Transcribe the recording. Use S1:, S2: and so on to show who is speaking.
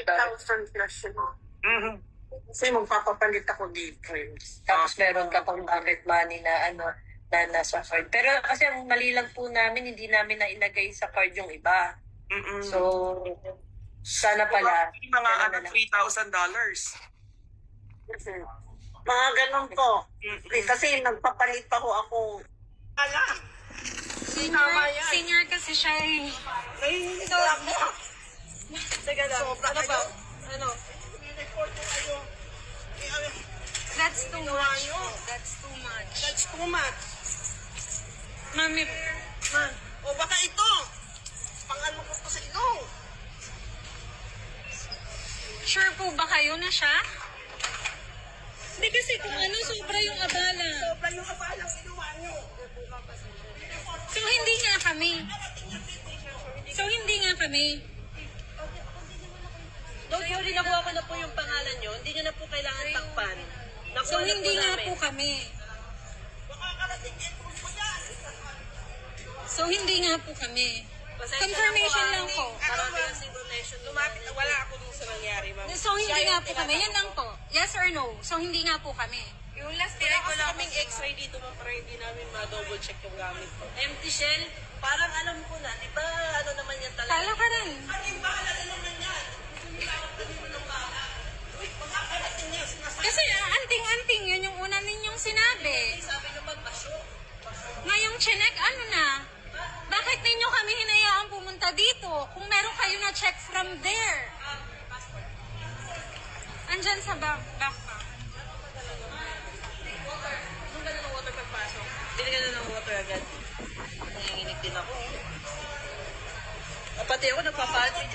S1: 8,000 plus yun. Kasi magpapapalit ako dito.
S2: Tapos meron ka pang pocket money na na nasa card. Pero kasi ang mali lang po namin, hindi namin na ilagay sa card yung iba. So, sana pala.
S3: Mga $3,000.
S1: Mga ganun po. Kasi nagpapalit pa ho ako.
S4: Senior kasi siya eh.
S1: So,
S4: Teka lang. Ano ba? Ano? That's too much. That's too much.
S1: That's too much.
S4: Mami,
S1: O baka ito. Pang-ano ko po sa ilong.
S4: sure po ba kayo na siya? Hindi kasi kung ano, sobra yung abala.
S1: Sobra yung abalang ginawa nyo.
S4: So, hindi nga kami.
S5: Don't worry, nakuha ko na po yung pangalan nyo. Hindi nyo na po kailangan takpan.
S4: So, hindi nga po kami. So, hindi nga po kami. Confirmation lang po.
S5: Lumapit, wala ako dun sa nangyari, ma'am.
S4: So, hindi nga po kami. Yan lang po. Yes or no? So, hindi nga po kami.
S5: Yung last day ko lang kaming x-ray dito, ma'am, para hindi namin ma-double check yung gamit ko. Empty shell? Parang alam ko na, di ba ano naman yan talaga?
S4: Kala ka rin. Kasi anting-anting, yun yung una ninyong sinabi.
S5: Sabi nyo magpasyo.
S4: Ngayong chinek, ano na? Bakit ninyo kami hinayaang pumunta dito? Kung meron kayo na check from there. Andyan sa back pa.
S5: Nung gano'n ng water pagpasok, binigyan na ng water agad. Nanginginig din ako. Pati ako nagpapalit.